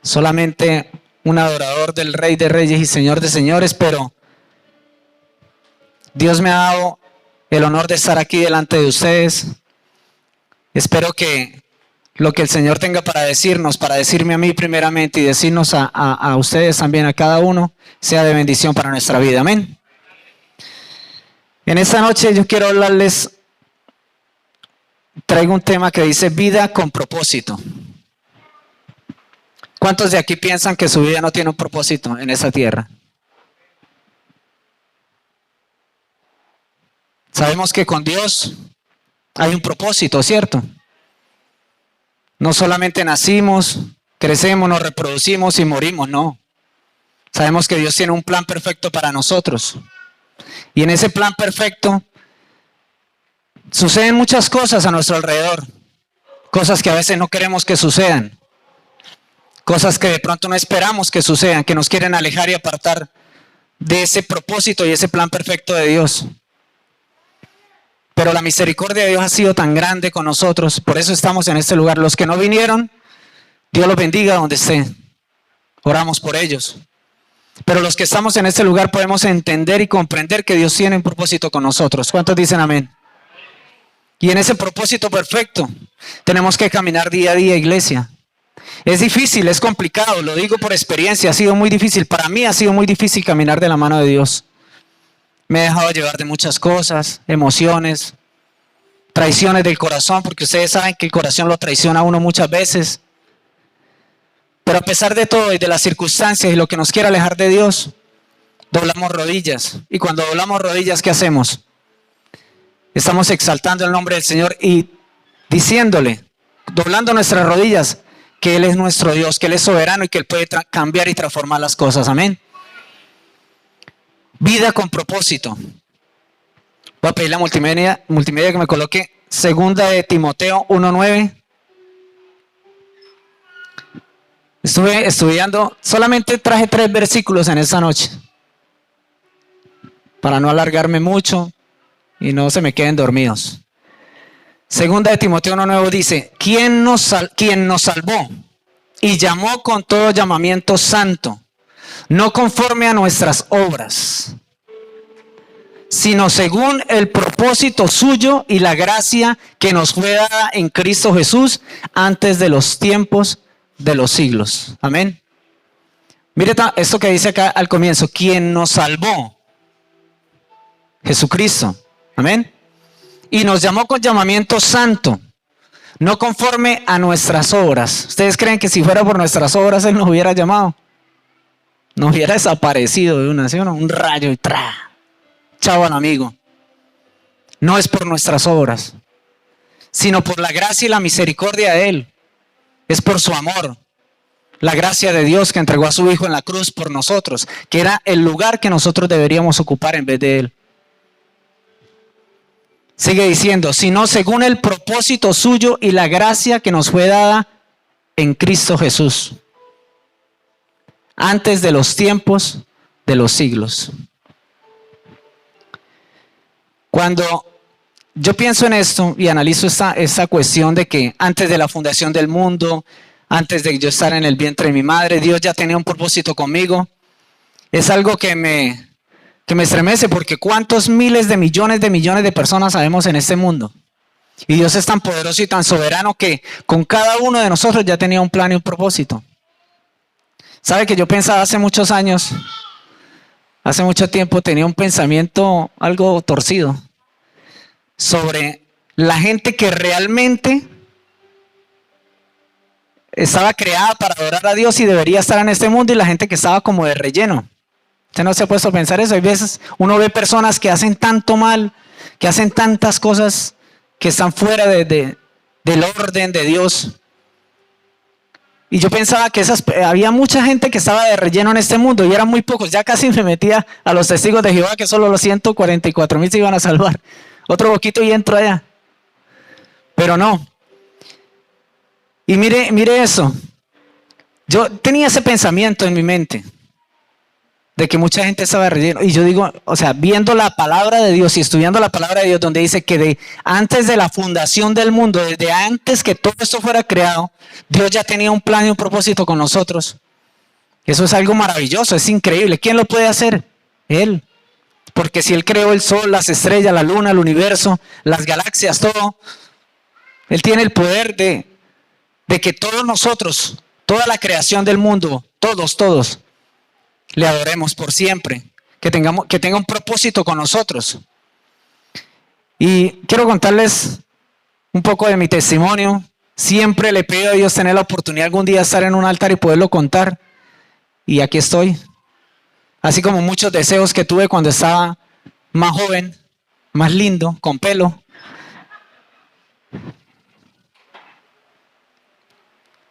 solamente un adorador del Rey de Reyes y Señor de Señores, pero Dios me ha dado el honor de estar aquí delante de ustedes. Espero que lo que el Señor tenga para decirnos, para decirme a mí primeramente y decirnos a ustedes también, a cada uno, sea de bendición para nuestra vida. Amén. En esta noche yo quiero hablarles, traigo un tema que dice vida con propósito. ¿Cuántos de aquí piensan que su vida no tiene un propósito en esta tierra? Sabemos que con Dios hay un propósito, ¿cierto? No solamente nacimos, crecemos, nos reproducimos y morimos, no. Sabemos que Dios tiene un plan perfecto para nosotros. Y en ese plan perfecto suceden muchas cosas a nuestro alrededor. Cosas que a veces no queremos que sucedan. Cosas que de pronto no esperamos que sucedan, que nos quieren alejar y apartar de ese propósito y ese plan perfecto de Dios. Pero la misericordia de Dios ha sido tan grande con nosotros, por eso estamos en este lugar. Los que no vinieron, Dios los bendiga donde estén. Oramos por ellos. Pero los que estamos en este lugar podemos entender y comprender que Dios tiene un propósito con nosotros. ¿Cuántos dicen amén? Y en ese propósito perfecto tenemos que caminar día a día, iglesia. Es difícil, es complicado, lo digo por experiencia, ha sido muy difícil. Para mí ha sido muy difícil caminar de la mano de Dios. Me he dejado llevar de muchas cosas, emociones, traiciones del corazón, porque ustedes saben que el corazón lo traiciona a uno muchas veces. Pero a pesar de todo y de las circunstancias y lo que nos quiere alejar de Dios, doblamos rodillas. Y cuando doblamos rodillas, ¿qué hacemos? Estamos exaltando el nombre del Señor y diciéndole, doblando nuestras rodillas, que Él es nuestro Dios, que Él es soberano y que Él puede cambiar y transformar las cosas. Amén. Vida con propósito. Voy a pedir la multimedia que me coloque 2 de Timoteo 1:9. Estuve estudiando, solamente traje 3 versículos en esta noche, para no alargarme mucho y no se me queden dormidos. 2 de Timoteo 1:9 dice, quien nos salvó y llamó con todo llamamiento santo, no conforme a nuestras obras, sino según el propósito suyo y la gracia que nos fue dada en Cristo Jesús antes de los tiempos de los siglos. Amén. Mire esto que dice acá al comienzo, quien nos salvó, Jesucristo. Amén. Y nos llamó con llamamiento santo, no conforme a nuestras obras. ¿Ustedes creen que si fuera por nuestras obras Él nos hubiera llamado? Nos hubiera desaparecido de una, ¿sí o no? Un rayo y ¡tra! Chao al amigo. No es por nuestras obras, sino por la gracia y la misericordia de Él. Es por su amor. La gracia de Dios que entregó a su Hijo en la cruz por nosotros, que era el lugar que nosotros deberíamos ocupar en vez de Él. Sigue diciendo, sino según el propósito suyo y la gracia que nos fue dada en Cristo Jesús, antes de los tiempos de los siglos. Cuando yo pienso en esto y analizo esta cuestión de que antes de la fundación del mundo, antes de yo estar en el vientre de mi madre, Dios ya tenía un propósito conmigo, es algo que me estremece, porque cuántos miles de millones de personas sabemos en este mundo. Y Dios es tan poderoso y tan soberano que con cada uno de nosotros ya tenía un plan y un propósito. ¿Sabe que yo pensaba hace muchos años, hace mucho tiempo, tenía un pensamiento algo torcido sobre la gente que realmente estaba creada para adorar a Dios y debería estar en este mundo, y la gente que estaba como de relleno? ¿Usted no se ha puesto a pensar eso? Hay veces uno ve personas que hacen tanto mal, que hacen tantas cosas que están fuera del orden de Dios. Y yo pensaba que había mucha gente que estaba de relleno en este mundo y eran muy pocos. Ya casi me metía a los testigos de Jehová, que solo los 144,000 se iban a salvar. Otro poquito y entro allá. Pero no. Y mire eso. Yo tenía ese pensamiento en mi mente. de que mucha gente estaba relleno. Y yo digo, o sea, viendo la palabra de Dios y estudiando la palabra de Dios, donde dice que antes de la fundación del mundo, desde antes que todo esto fuera creado, Dios ya tenía un plan y un propósito con nosotros. Eso es algo maravilloso, es increíble. ¿Quién lo puede hacer? Él. Porque si Él creó el sol, las estrellas, la luna, el universo, las galaxias, todo, Él tiene el poder de que todos nosotros, toda la creación del mundo, todos, le adoremos por siempre, que tenga un propósito con nosotros. Y quiero contarles un poco de mi testimonio. Siempre le pido a Dios tener la oportunidad algún día de estar en un altar y poderlo contar. Y aquí estoy. Así como muchos deseos que tuve cuando estaba más joven, más lindo, con pelo.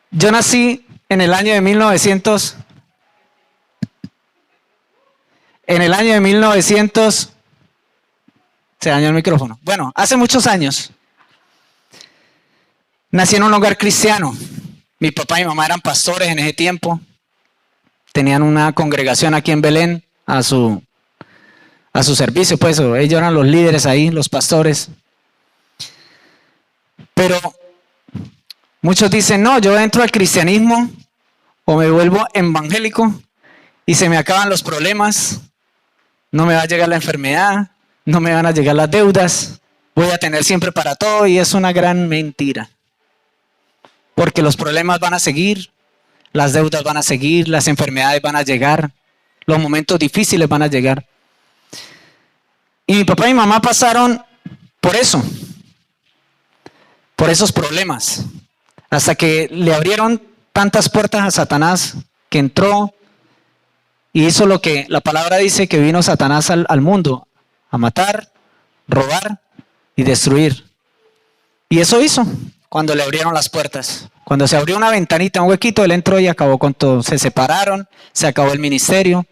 Yo nací en el año de 1900. Se dañó el micrófono. Bueno, hace muchos años. Nací en un hogar cristiano. Mi papá y mi mamá eran pastores en ese tiempo. Tenían una congregación aquí en Belén a su servicio, pues ellos eran los líderes ahí, los pastores. Pero muchos dicen, no, yo entro al cristianismo o me vuelvo evangélico y se me acaban los problemas, no me va a llegar la enfermedad, no me van a llegar las deudas, voy a tener siempre para todo, y es una gran mentira. Porque los problemas van a seguir, las deudas van a seguir, las enfermedades van a llegar, los momentos difíciles van a llegar. Y mi papá y mi mamá pasaron por eso, por esos problemas, hasta que le abrieron tantas puertas a Satanás que entró y hizo lo que la palabra dice que vino Satanás al mundo, a matar, robar y destruir. Y eso hizo cuando le abrieron las puertas. Cuando se abrió una ventanita, un huequito, él entró y acabó con todo. Se separaron, se acabó el ministerio.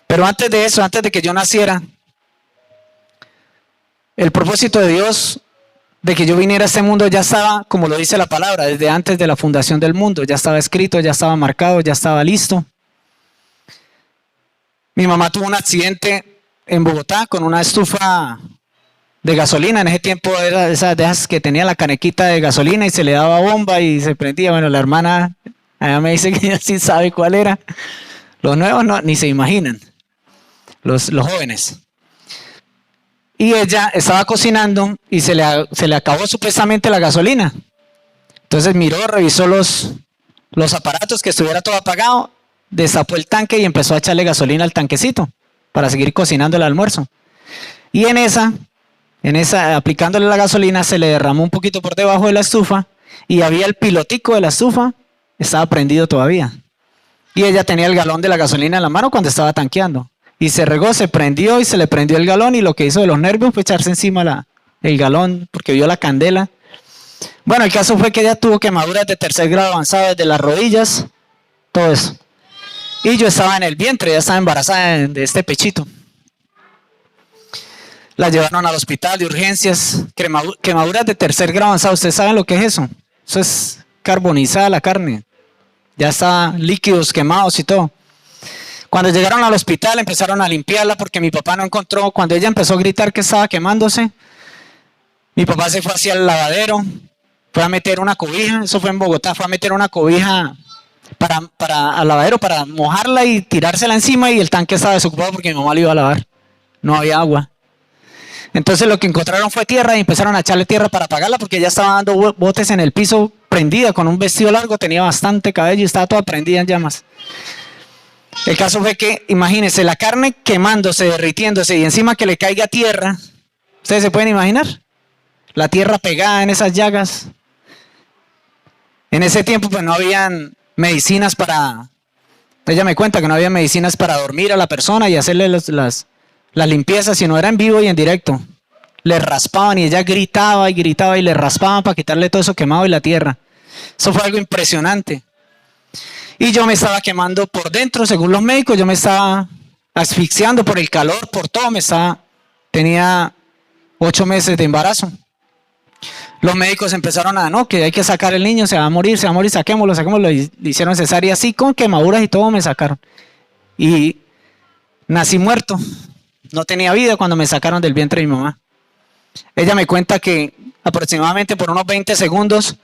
Pero antes de eso, antes de que yo naciera, el propósito de Dios de que yo viniera a este mundo ya estaba, como lo dice la palabra, desde antes de la fundación del mundo. Ya estaba escrito, ya estaba marcado, ya estaba listo. Mi mamá tuvo un accidente en Bogotá con una estufa de gasolina. En ese tiempo era de esas que tenía la canequita de gasolina y se le daba bomba y se prendía. Bueno, la hermana allá me dice que ella sí sabe cuál era. Los nuevos no, ni se imaginan, los jóvenes. Y ella estaba cocinando y se le acabó supuestamente la gasolina. Entonces miró, revisó los aparatos, que estuviera todo apagado, destapó el tanque y empezó a echarle gasolina al tanquecito para seguir cocinando el almuerzo. Y en esa, aplicándole la gasolina, se le derramó un poquito por debajo de la estufa y había el pilotico de la estufa, estaba prendido todavía. Y ella tenía el galón de la gasolina en la mano cuando estaba tanqueando. Y se regó, se prendió y se le prendió el galón, y lo que hizo de los nervios fue echarse encima el galón porque vio la candela. Bueno, el caso fue que ella tuvo quemaduras de 3er grado avanzado desde las rodillas, todo eso. Y yo estaba en el vientre, ya estaba embarazada de este pechito. La llevaron al hospital de urgencias, quemaduras de 3er grado avanzado. ¿Ustedes saben lo que es eso? Eso es carbonizada la carne. Ya está líquidos quemados y todo. Cuando llegaron al hospital empezaron a limpiarla porque mi papá no encontró. Cuando ella empezó a gritar que estaba quemándose, mi papá se fue hacia el lavadero, fue a meter una cobija, eso fue en Bogotá, fue a meter una cobija al lavadero para mojarla y tirársela encima, y el tanque estaba desocupado porque mi mamá lo iba a lavar. No había agua. Entonces lo que encontraron fue tierra y empezaron a echarle tierra para apagarla porque ella estaba dando botes en el piso, prendida con un vestido largo, tenía bastante cabello y estaba toda prendida en llamas. El caso fue que, imagínense, la carne quemándose, derritiéndose y encima que le caiga tierra. ¿Ustedes se pueden imaginar? La tierra pegada en esas llagas. En ese tiempo pues no habían medicinas para... Ella me cuenta que no había medicinas para dormir a la persona y hacerle las limpiezas, sino era en vivo y en directo. Le raspaban y ella gritaba y gritaba y le raspaban para quitarle todo eso quemado y la tierra. Eso fue algo impresionante. Y yo me estaba quemando por dentro, según los médicos, yo me estaba asfixiando por el calor, por todo, tenía 8 meses de embarazo. Los médicos empezaron no, que hay que sacar el niño, se va a morir, saquémoslo, y le hicieron cesárea así, con quemaduras y todo me sacaron. Y nací muerto, no tenía vida cuando me sacaron del vientre de mi mamá. Ella me cuenta que aproximadamente por unos 20 segundos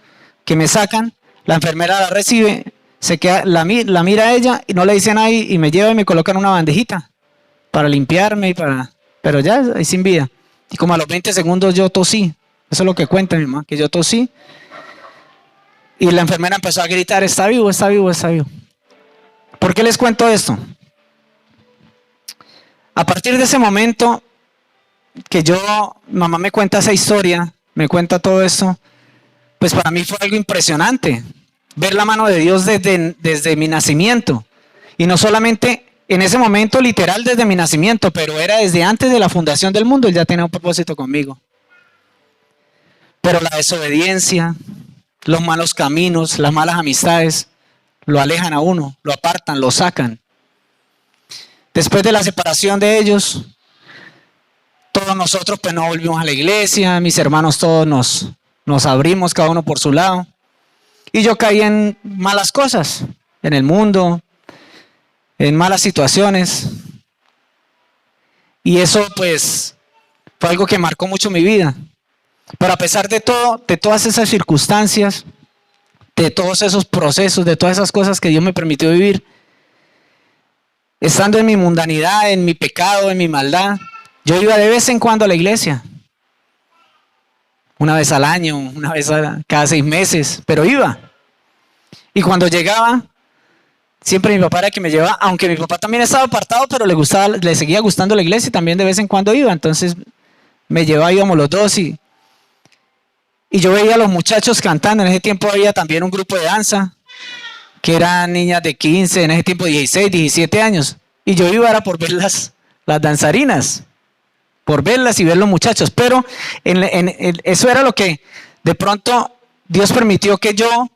que me sacan, la enfermera la recibe, se queda, la mira a ella y no le dice nada y me lleva y me coloca en una bandejita para limpiarme, pero ya ahí sin vida. Y como a los 20 segundos yo tosí, eso es lo que cuenta mi mamá, que yo tosí. Y la enfermera empezó a gritar, está vivo, está vivo, está vivo. ¿Por qué les cuento esto? A partir de ese momento que mamá me cuenta esa historia, me cuenta todo esto, pues para mí fue algo impresionante. Ver la mano de Dios desde mi nacimiento. Y no solamente en ese momento literal desde mi nacimiento, pero era desde antes de la fundación del mundo, Él ya tenía un propósito conmigo. Pero la desobediencia, los malos caminos, las malas amistades, lo alejan a uno, lo apartan, lo sacan. Después de la separación de ellos, todos nosotros pues no volvimos a la iglesia, mis hermanos todos nos abrimos, cada uno por su lado. Y yo caí en malas cosas, en el mundo, en malas situaciones. Y eso pues fue algo que marcó mucho mi vida. Pero a pesar de todo, de todas esas circunstancias, de todos esos procesos, de todas esas cosas que Dios me permitió vivir, estando en mi mundanidad, en mi pecado, en mi maldad, yo iba de vez en cuando a la iglesia. Una vez al año, una vez cada 6 meses, pero iba. Y cuando llegaba, siempre mi papá era el que me llevaba, aunque mi papá también estaba apartado, pero le seguía gustando la iglesia y también de vez en cuando iba. Entonces me llevaba, íbamos los dos y yo veía a los muchachos cantando. En ese tiempo había también un grupo de danza, que eran niñas de 15, en ese tiempo 16, 17 años. Y yo iba era por ver las danzarinas, por verlas y ver los muchachos. Pero eso era lo que de pronto Dios permitió que yo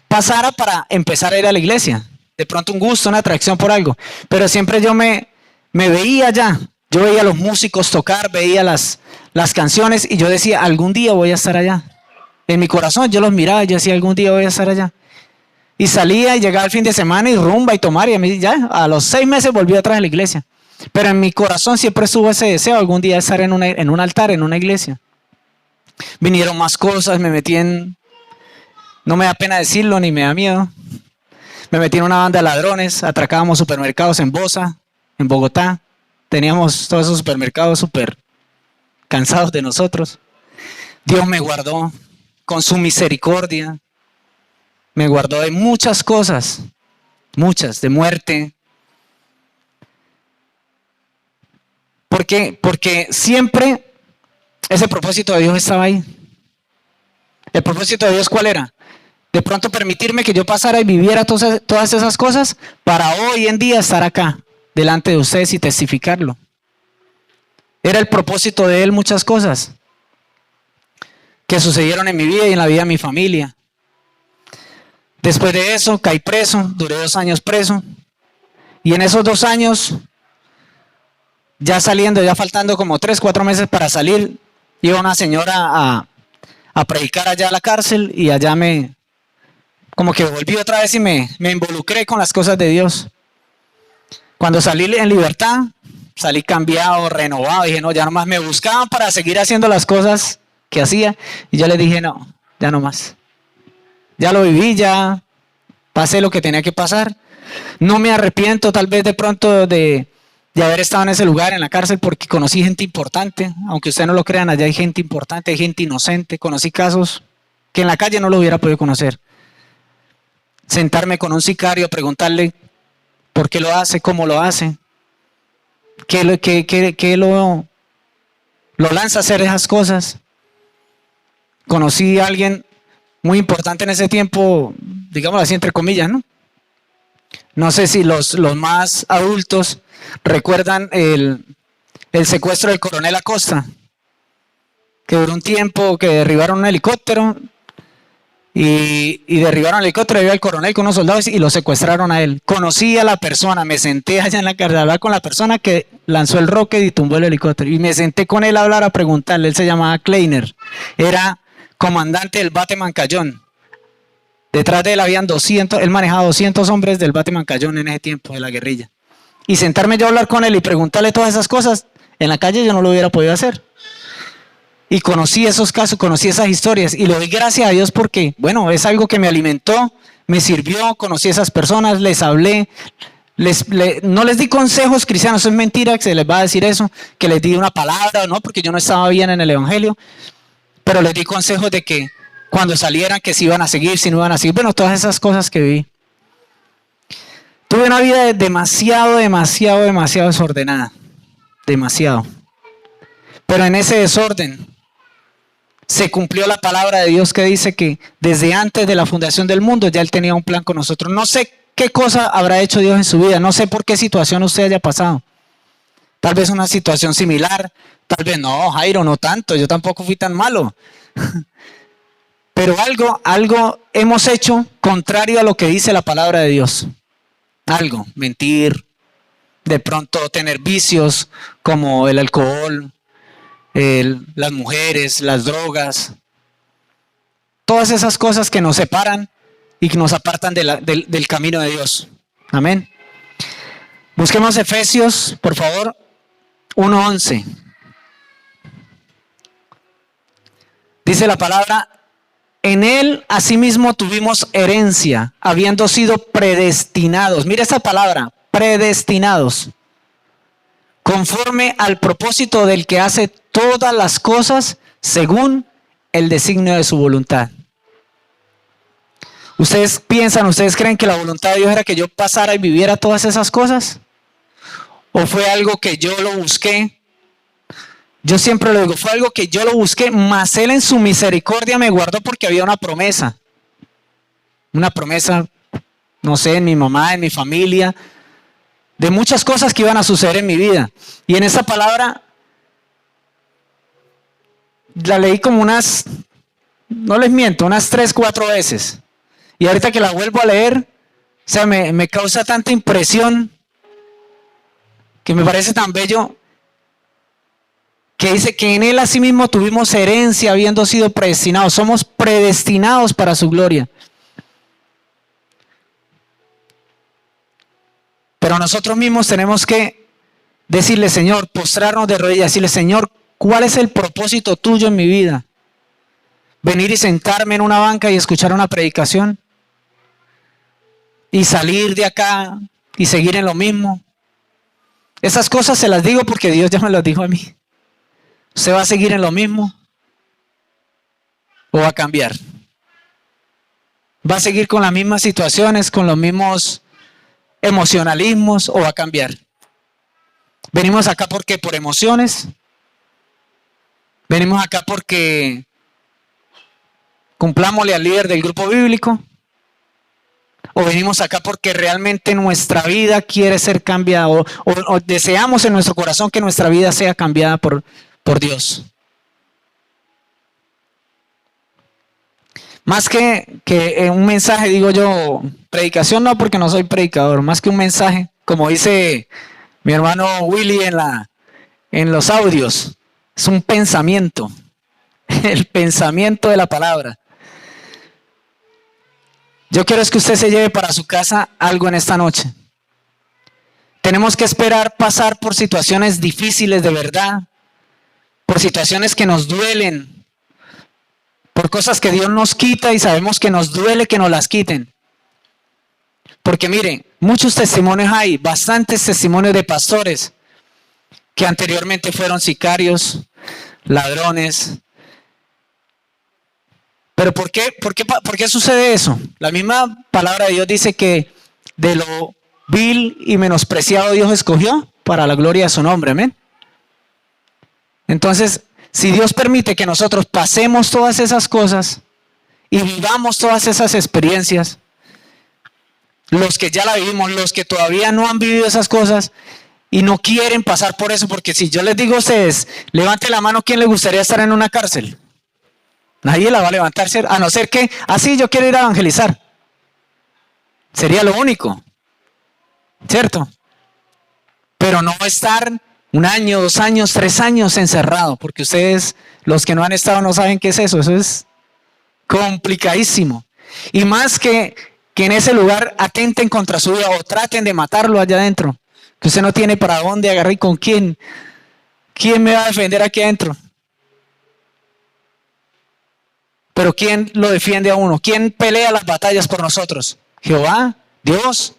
pasara para empezar a ir a la iglesia. De pronto un gusto, una atracción por algo. Pero siempre yo me veía allá. Yo veía a los músicos tocar, veía las canciones y yo decía, algún día voy a estar allá. En mi corazón yo los miraba y yo decía, algún día voy a estar allá. Y salía y llegaba el fin de semana y rumba y tomar y a los 6 meses volví atrás a la iglesia. Pero en mi corazón siempre estuvo ese deseo algún día de estar en un altar, en una iglesia. Vinieron más cosas, me metí no me da pena decirlo ni me da miedo. Me metí en una banda de ladrones, atracábamos supermercados en Bosa, en Bogotá. Teníamos todos esos supermercados súper cansados de nosotros. Dios me guardó con su misericordia. Me guardó de muchas cosas, muchas, de muerte. ¿Por qué? Porque siempre ese propósito de Dios estaba ahí. ¿El propósito de Dios cuál era? De pronto permitirme que yo pasara y viviera todas esas cosas para hoy en día estar acá, delante de ustedes y testificarlo. Era el propósito de Él muchas cosas que sucedieron en mi vida y en la vida de mi familia. Después de eso caí preso, duré 2 años preso. Y en esos 2 años, ya saliendo, ya faltando como 3, 4 meses para salir, iba una señora a predicar allá a la cárcel y allá como que volví otra vez y me involucré con las cosas de Dios. Cuando salí en libertad, salí cambiado, renovado, dije no, ya nomás me buscaban para seguir haciendo las cosas que hacía y yo le dije no, ya no más. Ya lo viví, ya pasé lo que tenía que pasar. No me arrepiento tal vez de pronto de haber estado en ese lugar, en la cárcel, porque conocí gente importante. Aunque ustedes no lo crean, allá hay gente importante, hay gente inocente. Conocí casos que en la calle no lo hubiera podido conocer. Sentarme con un sicario, preguntarle por qué lo hace, cómo lo hace, qué lo lanza a hacer esas cosas. Conocí a alguien muy importante en ese tiempo, digámoslo así entre comillas, ¿no? No sé si los más adultos recuerdan el secuestro del coronel Acosta, que duró un tiempo, que derribaron un helicóptero y derribaron el helicóptero, iba el coronel con unos soldados y lo secuestraron a él. Conocí a la persona, me senté allá en la cárcel a hablar con la persona que lanzó el rocket y tumbó el helicóptero y me senté con él a hablar, a preguntarle. Él se llamaba Kleiner, era comandante del Bate Mancayón. Detrás de él habían 200, él manejaba 200 hombres del Bate Mancayón en ese tiempo de la guerrilla. y sentarme yo a hablar con él y preguntarle todas esas cosas, en la calle yo no lo hubiera podido hacer. Y conocí esos casos, conocí esas historias y le doy gracias a Dios porque, bueno, es algo que me alimentó, me sirvió, conocí a esas personas, les hablé, no les di consejos cristianos, eso es mentira que se les va a decir eso, que les di una palabra, no, porque yo no estaba bien en el evangelio, pero les di consejos de que cuando salieran, que si iban a seguir, si no iban a seguir, bueno, todas esas cosas que viví. Tuve una vida demasiado desordenada, demasiado. Pero en ese desorden se cumplió la palabra de Dios que dice que desde antes de la fundación del mundo ya Él tenía un plan con nosotros. No sé qué cosa habrá hecho Dios en su vida, no sé por qué situación usted haya pasado. Tal vez una situación similar, tal vez no, Jairo, no tanto, yo tampoco fui tan malo. Pero algo hemos hecho contrario a lo que dice la palabra de Dios. Algo, mentir, de pronto tener vicios como el alcohol, las mujeres, las drogas, todas esas cosas que nos separan y que nos apartan del camino de Dios. Amén. Busquemos Efesios, por favor, 1:11. Dice la palabra: en Él asimismo tuvimos herencia, habiendo sido predestinados. Mira esta palabra, predestinados, conforme al propósito del que hace todas las cosas según el designio de su voluntad. ¿Ustedes piensan, ustedes creen que la voluntad de Dios era que yo pasara y viviera todas esas cosas? ¿O fue algo que yo lo busqué? Yo siempre lo digo, fue algo que yo lo busqué, mas Él en su misericordia me guardó porque había una promesa. Una promesa, no sé, en mi mamá, en mi familia, de muchas cosas que iban a suceder en mi vida. Y en esa palabra la leí como unas, no les miento, unas 3, 4 veces. Y ahorita que la vuelvo a leer, o sea, me causa tanta impresión que me parece tan bello, que dice que en Él asimismo tuvimos herencia habiendo sido predestinados. Somos predestinados para su gloria. Pero nosotros mismos tenemos que decirle, Señor, postrarnos de rodillas, decirle, Señor, ¿cuál es el propósito tuyo en mi vida? ¿Venir y sentarme en una banca y escuchar una predicación? ¿Y salir de acá y seguir en lo mismo? Esas cosas se las digo porque Dios ya me las dijo a mí. ¿Usted va a seguir en lo mismo o va a cambiar? ¿Va a seguir con las mismas situaciones, con los mismos emocionalismos o va a cambiar? ¿Venimos acá porque por emociones? ¿Venimos acá porque cumplámosle al líder del grupo bíblico? ¿O venimos acá porque realmente nuestra vida quiere ser cambiada o deseamos en nuestro corazón que nuestra vida sea cambiada por Dios? Más que un mensaje, digo yo, predicación no, porque no soy predicador, más que un mensaje, como dice mi hermano Willy en los audios, es un pensamiento, el pensamiento de la palabra. Yo quiero es que usted se lleve para su casa algo en esta noche. Tenemos que esperar pasar por situaciones difíciles de verdad, por situaciones que nos duelen, por cosas que Dios nos quita y sabemos que nos duele que nos las quiten. Porque miren, muchos testimonios hay, bastantes testimonios de pastores que anteriormente fueron sicarios, ladrones. Pero ¿por qué sucede eso? La misma palabra de Dios dice que de lo vil y menospreciado Dios escogió para la gloria de su nombre, amén. Entonces, si Dios permite que nosotros pasemos todas esas cosas y vivamos todas esas experiencias, los que ya la vivimos, los que todavía no han vivido esas cosas y no quieren pasar por eso, porque si yo les digo a ustedes, levante la mano, ¿quién le gustaría estar en una cárcel? Nadie la va a levantar, a no ser que, así yo quiero ir a evangelizar. Sería lo único, ¿cierto? Pero no estar 1 año, 2 años, 3 años encerrado, porque ustedes, los que no han estado, no saben qué es eso es complicadísimo. Y más que en ese lugar atenten contra su vida o traten de matarlo allá adentro, que usted no tiene para dónde agarrar y con quién. ¿Quién me va a defender aquí adentro? Pero ¿quién lo defiende a uno? ¿Quién pelea las batallas por nosotros? Jehová, Dios.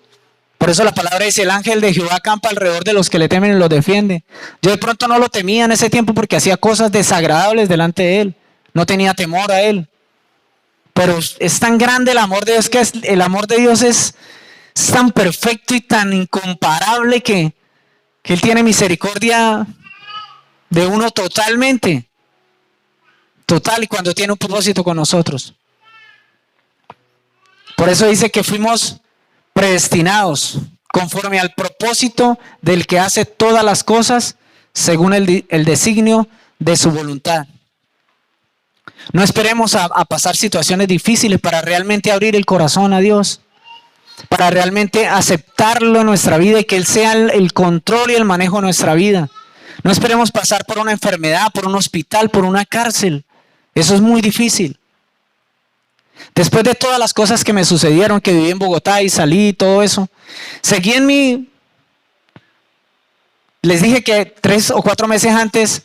Por eso la palabra dice, el ángel de Jehová acampa alrededor de los que le temen y los defiende. Yo de pronto no lo temía en ese tiempo porque hacía cosas desagradables delante de él. No tenía temor a él. Pero es tan grande el amor de Dios, que el amor de Dios es tan perfecto y tan incomparable que él tiene misericordia de uno totalmente. Total, y cuando tiene un propósito con nosotros. Por eso dice que fuimos predestinados conforme al propósito del que hace todas las cosas según el designio de su voluntad. No esperemos a pasar situaciones difíciles para realmente abrir el corazón a Dios, para realmente aceptarlo en nuestra vida y que Él sea el control y el manejo de nuestra vida. No esperemos pasar por una enfermedad, por un hospital, por una cárcel. Eso es muy difícil. Después de todas las cosas que me sucedieron, que viví en Bogotá y salí y todo eso, seguí en mi... Les dije que 3 o 4 meses antes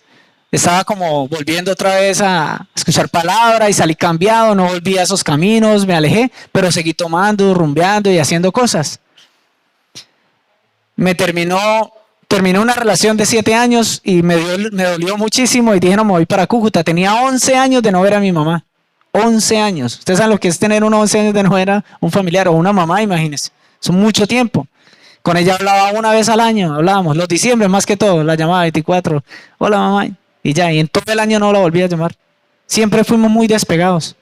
estaba como volviendo otra vez a escuchar palabra y salí cambiado, no volví a esos caminos, me alejé, pero seguí tomando, rumbeando y haciendo cosas. Me terminó una relación de 7 años y me dolió muchísimo y dije, no, me voy para Cúcuta. Tenía 11 años de no ver a mi mamá. 11 años. Ustedes saben lo que es tener unos 11 años de no ver a un familiar o una mamá, imagínense. Es mucho tiempo. Con ella hablaba una vez al año, hablábamos, los diciembre más que todo, la llamaba 24. Hola mamá. Y ya, y en todo el año no la volví a llamar. Siempre fuimos muy despegados.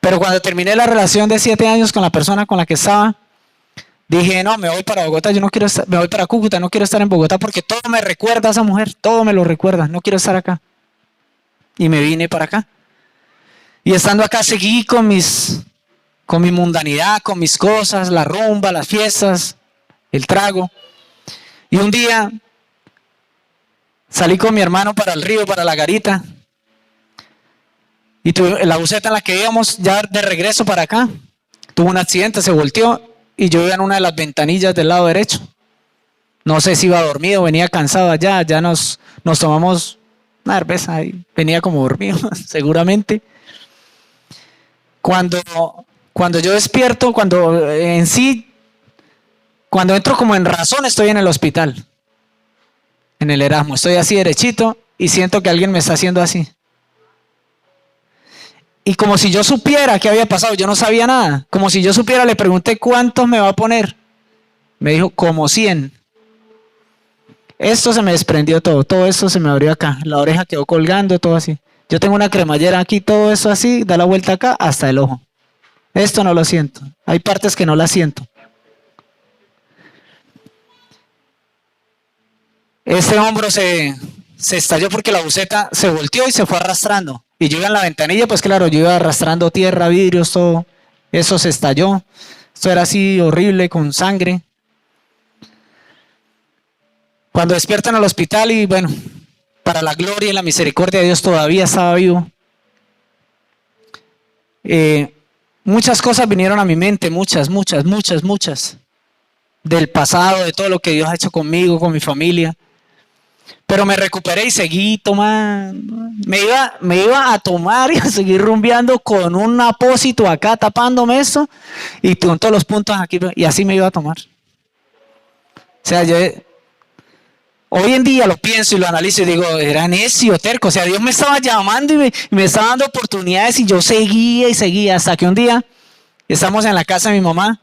Pero cuando terminé la relación de 7 años con la persona con la que estaba, dije, no, me voy para Bogotá, yo no quiero estar, me voy para Cúcuta, no quiero estar en Bogotá porque todo me recuerda a esa mujer, todo me lo recuerda, no quiero estar acá. Y me vine para acá. Y estando acá seguí con mi mundanidad, con mis cosas, la rumba, las fiestas, el trago. Y un día salí con mi hermano para el río, para la garita. Y la buseta en la que íbamos ya de regreso para acá, tuvo un accidente, se volteó y yo iba en una de las ventanillas del lado derecho. No sé si iba dormido, venía cansado allá, ya nos tomamos una cerveza y venía como dormido, seguramente. Cuando yo despierto, cuando entro como en razón, estoy en el hospital, en el Erasmo, estoy así derechito y siento que alguien me está haciendo así. Y como si yo supiera qué había pasado, yo no sabía nada. Como si yo supiera, le pregunté cuántos me va a poner. Me dijo, como 100. Esto se me desprendió todo esto se me abrió acá. La oreja quedó colgando, todo así. Yo tengo una cremallera aquí, todo eso así, da la vuelta acá hasta el ojo. Esto no lo siento. Hay partes que no las siento. Este hombro se estalló porque la buseta se volteó y se fue arrastrando. Y yo iba en la ventanilla, pues claro, yo iba arrastrando tierra, vidrios, todo. Eso se estalló. Esto era así horrible, con sangre. Cuando despiertan al hospital y bueno, para la gloria y la misericordia de Dios todavía estaba vivo. Muchas cosas vinieron a mi mente, muchas. Del pasado, de todo lo que Dios ha hecho conmigo, con mi familia. Pero me recuperé y seguí tomando. Me iba a tomar y a seguir rumbeando con un apósito acá tapándome eso y con todos los puntos aquí y así me iba a tomar. O sea, yo hoy en día lo pienso y lo analizo y digo, era necio, terco. O sea, Dios me estaba llamando y me estaba dando oportunidades y yo seguía y seguía hasta que un día estamos en la casa de mi mamá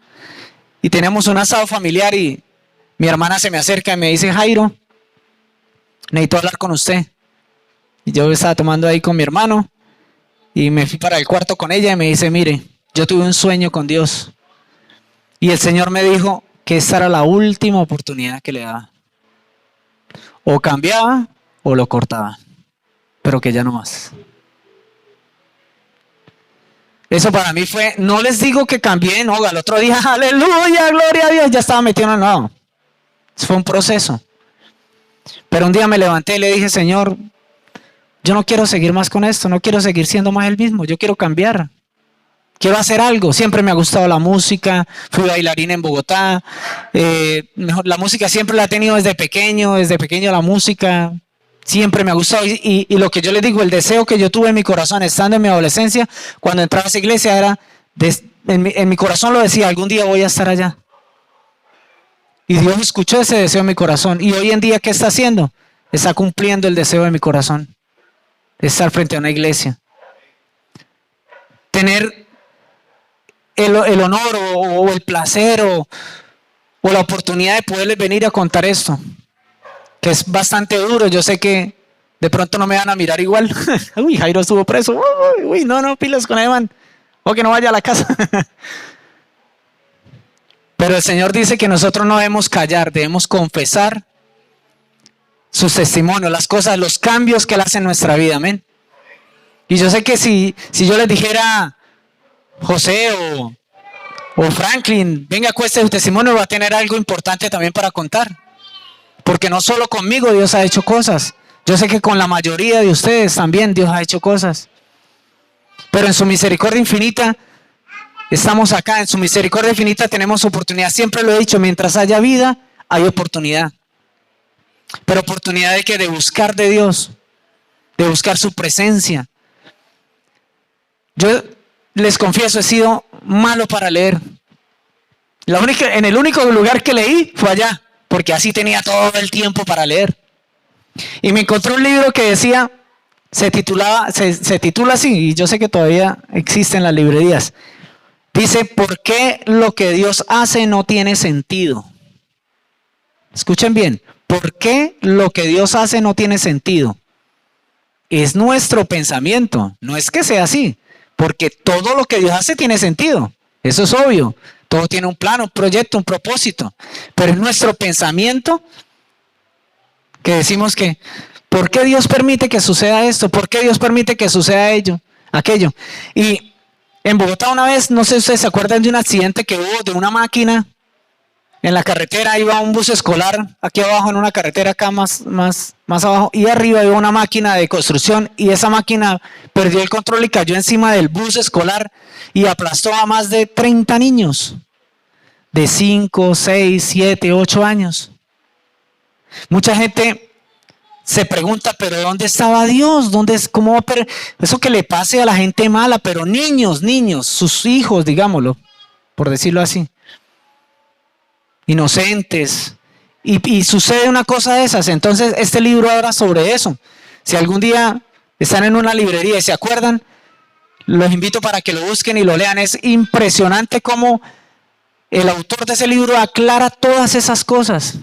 y tenemos un asado familiar y mi hermana se me acerca y me dice, Jairo, necesito hablar con usted. Y yo estaba tomando ahí con mi hermano y me fui para el cuarto con ella y me dice, mire, yo tuve un sueño con Dios y el Señor me dijo que esta era la última oportunidad que le daba. O cambiaba o lo cortaba, pero que ya no más. Eso para mí fue, no les digo que cambié, no, al otro día, aleluya, gloria a Dios, ya estaba metido en el nuevo. Fue un proceso. Pero un día me levanté y le dije, Señor, yo no quiero seguir más con esto, no quiero seguir siendo más el mismo, yo quiero cambiar. quiero hacer algo. Siempre me ha gustado la música, fui bailarín en Bogotá. La música siempre la he tenido desde pequeño la música. Siempre me ha gustado. Y lo que yo les digo, el deseo que yo tuve en mi corazón estando en mi adolescencia, cuando entraba a esa iglesia, era, en mi corazón lo decía, algún día voy a estar allá. Y Dios escuchó ese deseo en mi corazón. Y hoy en día, ¿qué está haciendo? Está cumpliendo el deseo de mi corazón. Estar frente a una iglesia. Tener el honor o el placer o la oportunidad de poderles venir a contar esto. Que es bastante duro. Yo sé que de pronto no me van a mirar igual. Uy, Jairo estuvo preso. Uy, no, pilas con Evan. O que no vaya a la casa. Pero el Señor dice que nosotros no debemos callar, debemos confesar sus testimonios, las cosas, los cambios que Él hace en nuestra vida, amén. Y yo sé que si yo les dijera, José o Franklin, venga, cueste su testimonio, va a tener algo importante también para contar. Porque no solo conmigo Dios ha hecho cosas. Yo sé que con la mayoría de ustedes también Dios ha hecho cosas. Pero en su misericordia infinita, estamos acá. En su misericordia infinita tenemos oportunidad. Siempre lo he dicho, mientras haya vida, hay oportunidad. Pero oportunidad de que de buscar de Dios, de buscar su presencia. Yo les confieso, he sido malo para leer. En el único lugar que leí fue allá, porque así tenía todo el tiempo para leer. Y me encontré un libro que decía, se titula así, y yo sé que todavía existen las librerías. Dice, ¿por qué lo que Dios hace no tiene sentido? Escuchen bien, ¿por qué lo que Dios hace no tiene sentido? Es nuestro pensamiento, no es que sea así. Porque todo lo que Dios hace tiene sentido. Eso es obvio. Todo tiene un plan, un proyecto, un propósito. Pero es nuestro pensamiento que decimos que, ¿por qué Dios permite que suceda esto? ¿Por qué Dios permite que suceda aquello? Y en Bogotá una vez, no sé si ustedes se acuerdan de un accidente que hubo de una máquina en la carretera. Iba un bus escolar aquí abajo en una carretera acá más abajo, y arriba iba una máquina de construcción y esa máquina perdió el control y cayó encima del bus escolar y aplastó a más de 30 niños de 5, 6, 7, 8 años. Mucha gente se pregunta, pero ¿dónde estaba Dios? ¿Cómo va a eso que le pase a la gente mala? Pero niños, sus hijos, digámoslo, por decirlo así, inocentes, y sucede una cosa de esas. Entonces este libro habla sobre eso. Si algún día están en una librería y se acuerdan, los invito para que lo busquen y lo lean. Es impresionante cómo el autor de ese libro aclara todas esas cosas,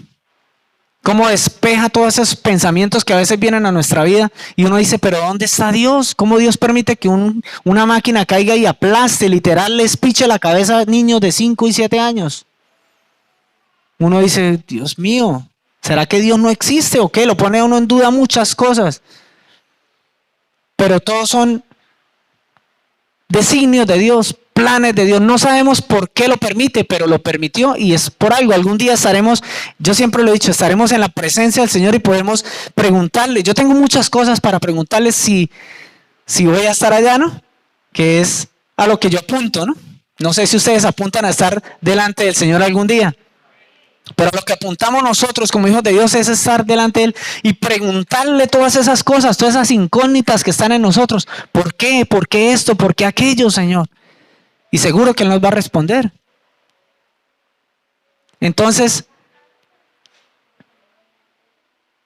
cómo despeja todos esos pensamientos que a veces vienen a nuestra vida y uno dice, pero ¿dónde está Dios? ¿Cómo Dios permite que una máquina caiga y aplaste, literal, les piche la cabeza a niños de 5 y 7 años? Uno dice, Dios mío, ¿será que Dios no existe o qué? Lo pone a uno en duda muchas cosas. Pero todos son designios de Dios, planes de Dios. No sabemos por qué lo permite, pero lo permitió y es por algo. Algún día estaremos, yo siempre lo he dicho, estaremos en la presencia del Señor y podemos preguntarle. Yo tengo muchas cosas para preguntarle si voy a estar allá, ¿no? Que es a lo que yo apunto, ¿no? No sé si ustedes apuntan a estar delante del Señor algún día. Pero lo que apuntamos nosotros como hijos de Dios es estar delante de Él y preguntarle todas esas cosas, todas esas incógnitas que están en nosotros. ¿Por qué? ¿Por qué esto? ¿Por qué aquello, Señor? Y seguro que Él nos va a responder. Entonces,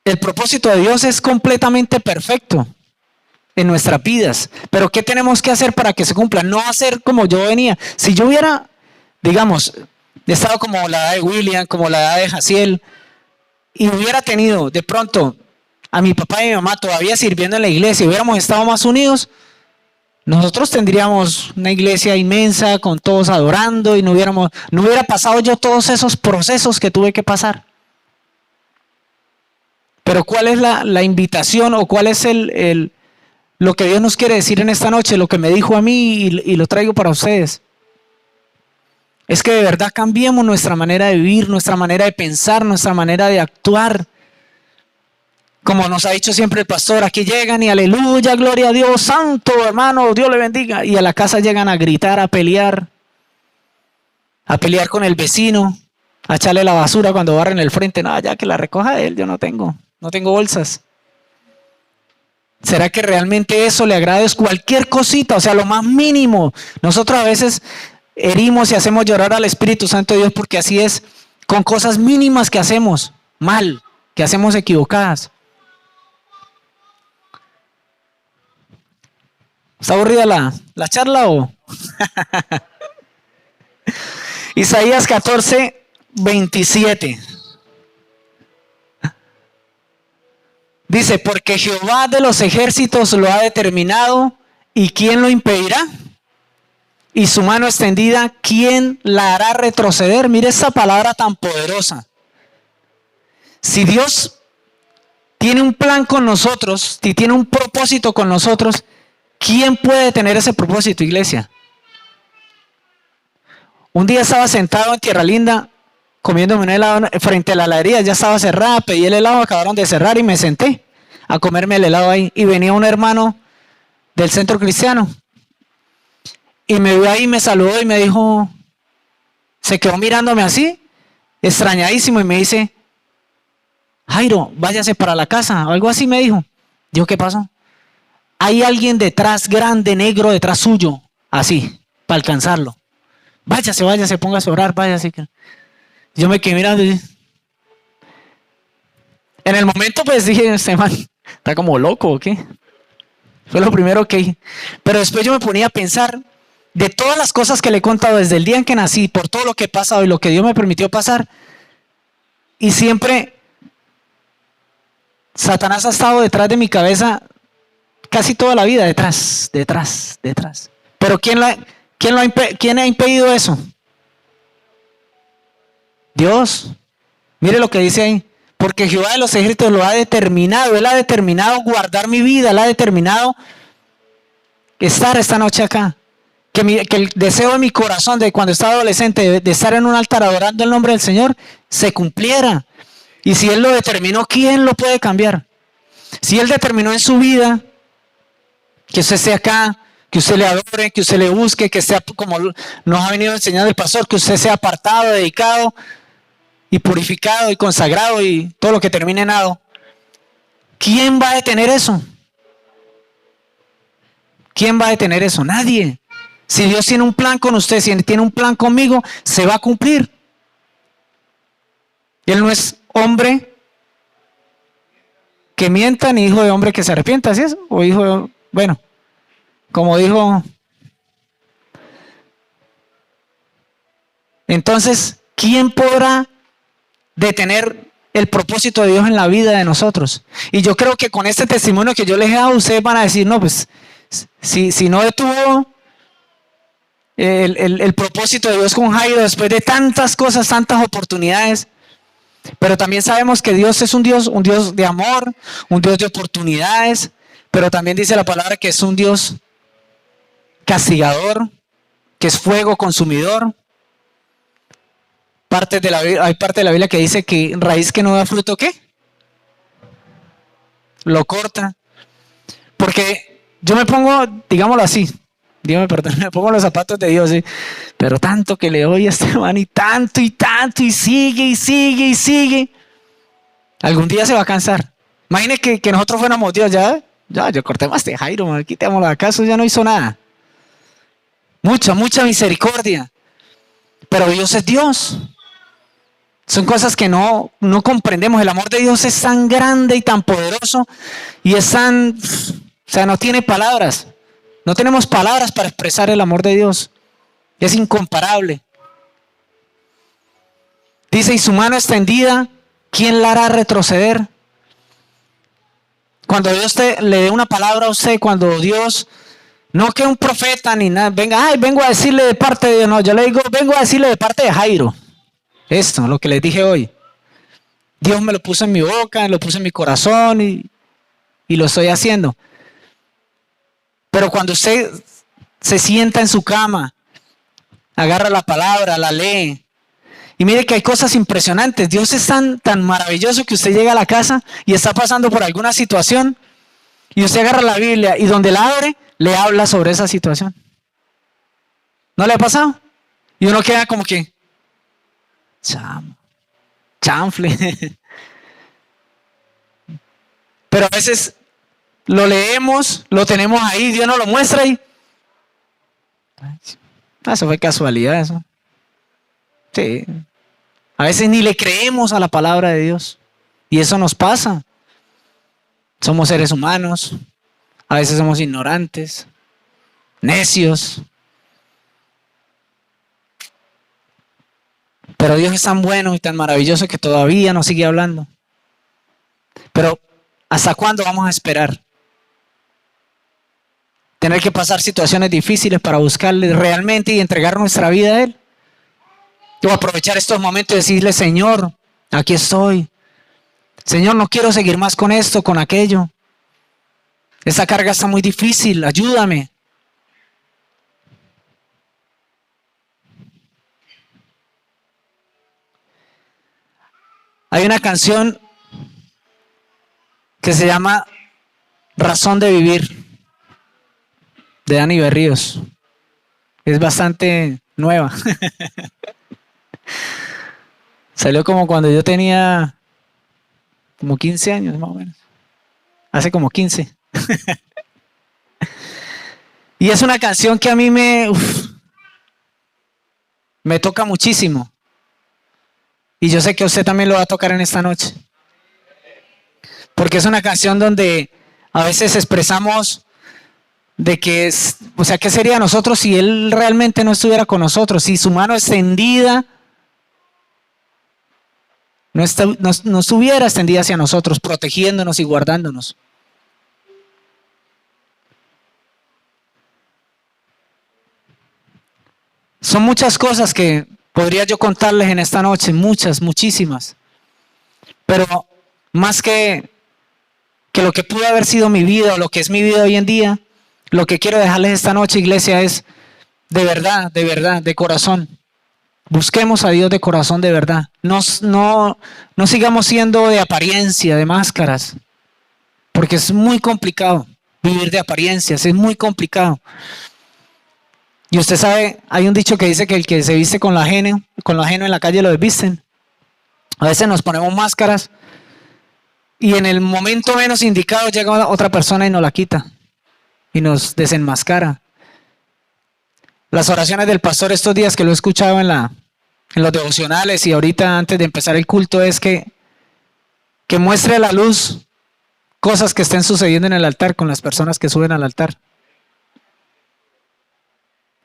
el propósito de Dios es completamente perfecto en nuestras vidas. Pero ¿qué tenemos que hacer para que se cumpla? No hacer como yo venía. Si yo hubiera, digamos, estado como la edad de William, como la edad de Jaciel, y hubiera tenido de pronto a mi papá y mi mamá todavía sirviendo en la iglesia, y hubiéramos estado más unidos, nosotros tendríamos una iglesia inmensa con todos adorando y no hubiera pasado yo todos esos procesos que tuve que pasar. Pero ¿cuál es la invitación o cuál es lo que Dios nos quiere decir en esta noche? Lo que me dijo a mí y lo traigo para ustedes. Es que de verdad cambiemos nuestra manera de vivir, nuestra manera de pensar, nuestra manera de actuar. Como nos ha dicho siempre el pastor, aquí llegan y aleluya, gloria a Dios, santo hermano, Dios le bendiga. Y a la casa llegan a gritar, a pelear con el vecino, a echarle la basura cuando barren el frente. No, ya que la recoja él, yo no tengo bolsas. ¿Será que realmente eso le agrada? Es cualquier cosita, o sea, lo más mínimo. Nosotros a veces herimos y hacemos llorar al Espíritu Santo de Dios porque así es, con cosas mínimas que hacemos mal, que hacemos equivocadas. ¿Está aburrida la charla o? Isaías 14, 27. Dice, porque Jehová de los ejércitos lo ha determinado, ¿y quién lo impedirá? Y su mano extendida, ¿quién la hará retroceder? Mire esta palabra tan poderosa. Si Dios tiene un plan con nosotros, si tiene un propósito con nosotros, ¿quién puede tener ese propósito, iglesia? Un día estaba sentado en Tierra Linda, comiéndome un helado frente a la heladería, ya estaba cerrada, pedí el helado, acabaron de cerrar y me senté a comerme el helado ahí. Y venía un hermano del centro cristiano y me vio ahí, me saludó y me dijo, se quedó mirándome así, extrañadísimo, y me dice, Jairo, váyase para la casa, o algo así me dijo. Dijo, ¿qué pasó? Hay alguien detrás, grande, negro, detrás suyo, así, para alcanzarlo. Váyase, póngase a orar, váyase. Yo me quedé mirando y en el momento pues dije, este man está como loco o qué. Fue lo primero que dije. Pero después yo me ponía a pensar de todas las cosas que le he contado desde el día en que nací, por todo lo que he pasado y lo que Dios me permitió pasar. Y siempre Satanás ha estado detrás de mi cabeza casi toda la vida, detrás. Pero ¿quién ha impedido eso? Dios. Mire lo que dice ahí. Porque Jehová de los ejércitos lo ha determinado. Él ha determinado guardar mi vida. Él ha determinado estar esta noche acá. Que el deseo de mi corazón de cuando estaba adolescente de estar en un altar adorando el nombre del Señor se cumpliera. Y si Él lo determinó, ¿quién lo puede cambiar? Si Él determinó en su vida que usted esté acá, que usted le adore, que usted le busque, que sea como nos ha venido enseñando el pastor, que usted sea apartado, dedicado y purificado y consagrado y todo lo que termine en ado. ¿Quién va a detener eso? ¿Quién va a detener eso? Nadie. Si Dios tiene un plan con usted, si tiene un plan conmigo, se va a cumplir. Él no es hombre que mienta ni hijo de hombre que se arrepienta, ¿sí es? O hijo de, bueno, como dijo. Entonces, ¿quién podrá detener el propósito de Dios en la vida de nosotros? Y yo creo que con este testimonio que yo les he dado, ustedes van a decir, no, pues, si no detuvo el propósito de Dios con Jairo después de tantas cosas, tantas oportunidades. Pero también sabemos que Dios es un Dios de amor, un Dios de oportunidades, pero también dice la palabra que es un Dios castigador, que es fuego consumidor. Hay parte de la Biblia que dice que raíz que no da fruto, ¿qué? Lo corta. Porque yo me pongo, digámoslo así, dígame perdón, me pongo los zapatos de Dios, ¿sí? Pero tanto que le doy a este man y tanto, y sigue. Algún día se va a cansar. Imagine que nosotros fuéramos Dios, ya yo corté más de Jairo, quitémoslo de acaso, ya no hizo nada. Mucha misericordia. Pero Dios es Dios. Son cosas que no comprendemos. El amor de Dios es tan grande y tan poderoso y es tan, o sea, no tiene palabras. No tenemos palabras para expresar el amor de Dios. Es incomparable. Dice, y su mano extendida, ¿quién la hará retroceder? Cuando Dios le dé una palabra a usted, cuando Dios, no que un profeta ni nada, vengo a decirle de parte de Dios, no, yo le digo, vengo a decirle de parte de Jairo. Esto, lo que les dije hoy. Dios me lo puso en mi boca, lo puso en mi corazón y lo estoy haciendo. Pero cuando usted se sienta en su cama, agarra la palabra, la lee Y mire que hay cosas impresionantes. Dios es tan maravilloso que usted llega a la casa y está pasando por alguna situación y usted agarra la Biblia y donde la abre, le habla sobre esa situación. ¿No le ha pasado? Y uno queda como que, chanfle. Pero a veces lo leemos, lo tenemos ahí, Dios nos lo muestra y... Eso fue casualidad, eso. Sí. A veces ni le creemos a la palabra de Dios. Y eso nos pasa. Somos seres humanos. A veces somos ignorantes, necios. Pero Dios es tan bueno y tan maravilloso que todavía nos sigue hablando. Pero ¿hasta cuándo vamos a esperar? Tener que pasar situaciones difíciles para buscarle realmente y entregar nuestra vida a Él. Yo voy a aprovechar estos momentos y decirle, Señor, aquí estoy. Señor, no quiero seguir más con esto, con aquello. Esta carga está muy difícil, ayúdame. Hay una canción que se llama Razón de Vivir, de Dani Berríos. Es bastante nueva. Salió como cuando yo tenía como 15 años más o menos. Hace como 15. Y es una canción que a mí me toca muchísimo. Y yo sé que a usted también lo va a tocar en esta noche. Porque es una canción donde a veces expresamos de que, o sea, ¿qué sería de nosotros si Él realmente no estuviera con nosotros? Si su mano extendida no estuviera extendida hacia nosotros, protegiéndonos y guardándonos. Son muchas cosas que podría yo contarles en esta noche, muchas, muchísimas. Pero más que lo que pudo haber sido mi vida o lo que es mi vida hoy en día, lo que quiero dejarles esta noche, iglesia, es de verdad, de corazón. Busquemos a Dios de corazón de verdad. No sigamos siendo de apariencia, de máscaras, porque es muy complicado vivir de apariencias, es muy complicado. Y usted sabe, hay un dicho que dice que el que se viste con lo ajeno en la calle lo desvisten. A veces nos ponemos máscaras y en el momento menos indicado llega otra persona y nos la quita y nos desenmascara. Las oraciones del pastor estos días que lo he escuchado en los devocionales y ahorita antes de empezar el culto es que muestre a la luz cosas que estén sucediendo en el altar con las personas que suben al altar.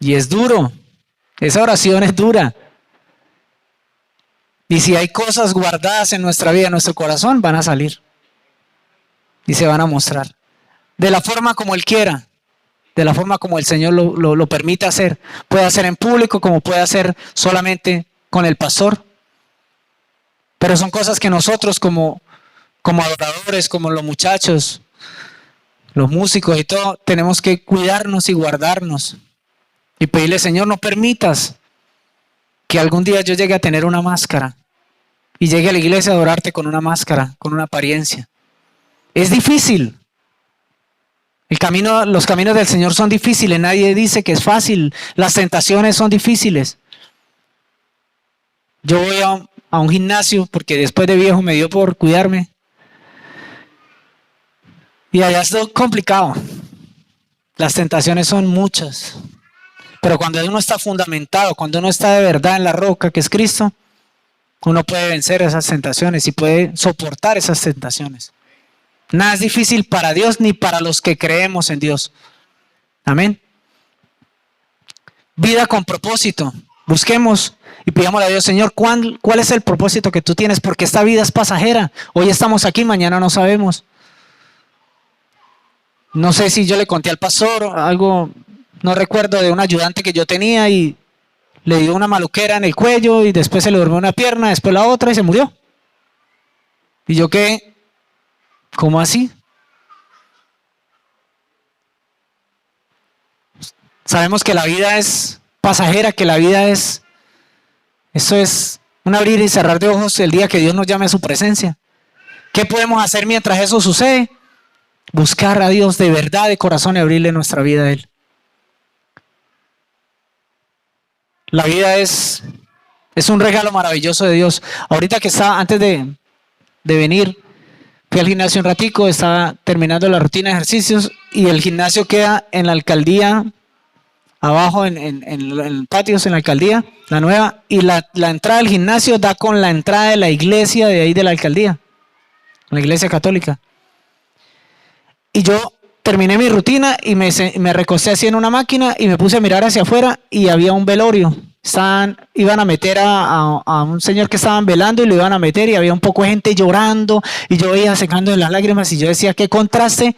Y es duro, esa oración es dura. Y si hay cosas guardadas en nuestra vida, en nuestro corazón, van a salir. Y se van a mostrar. De la forma como Él quiera. De la forma como el Señor lo permite hacer. Puede hacer en público como puede hacer solamente con el pastor. Pero son cosas que nosotros como adoradores, como los muchachos, los músicos y todo, tenemos que cuidarnos y guardarnos. Y pedirle, Señor, no permitas que algún día yo llegue a tener una máscara y llegue a la iglesia a adorarte con una máscara, con una apariencia. Es difícil. Los caminos del Señor son difíciles. Nadie dice que es fácil. Las tentaciones son difíciles. Yo voy a un gimnasio porque después de viejo me dio por cuidarme. Y allá es complicado. Las tentaciones son muchas. Pero cuando uno está fundamentado, cuando uno está de verdad en la roca que es Cristo, uno puede vencer esas tentaciones y puede soportar esas tentaciones. Nada es difícil para Dios ni para los que creemos en Dios. Amén. Vida con propósito. Busquemos y pidámosle a Dios, Señor, ¿cuál es el propósito que tú tienes? Porque esta vida es pasajera. Hoy estamos aquí, mañana no sabemos. No sé si yo le conté al pastor algo, no recuerdo, de un ayudante que yo tenía y le dio una maluquera en el cuello y después se le durmió una pierna, después la otra y se murió. Y yo qué, ¿cómo así? Sabemos que la vida es pasajera, que la vida eso es Un abrir y cerrar de ojos el día que Dios nos llame a su presencia. ¿Qué podemos hacer mientras eso sucede? Buscar a Dios de verdad, de corazón y abrirle nuestra vida a Él. La vida es un regalo maravilloso de Dios. Ahorita que estaba, antes de venir, fui al gimnasio un ratico, estaba terminando la rutina de ejercicios y el gimnasio queda en la alcaldía, abajo en patios en la alcaldía, la nueva, y la entrada del gimnasio da con la entrada de la iglesia de ahí de la alcaldía, la iglesia católica. Y yo terminé mi rutina y me recosté así en una máquina y me puse a mirar hacia afuera y había un velorio. Iban a meter a un señor que estaban velando y lo iban a meter y había un poco de gente llorando y yo veía secando las lágrimas y yo decía, qué contraste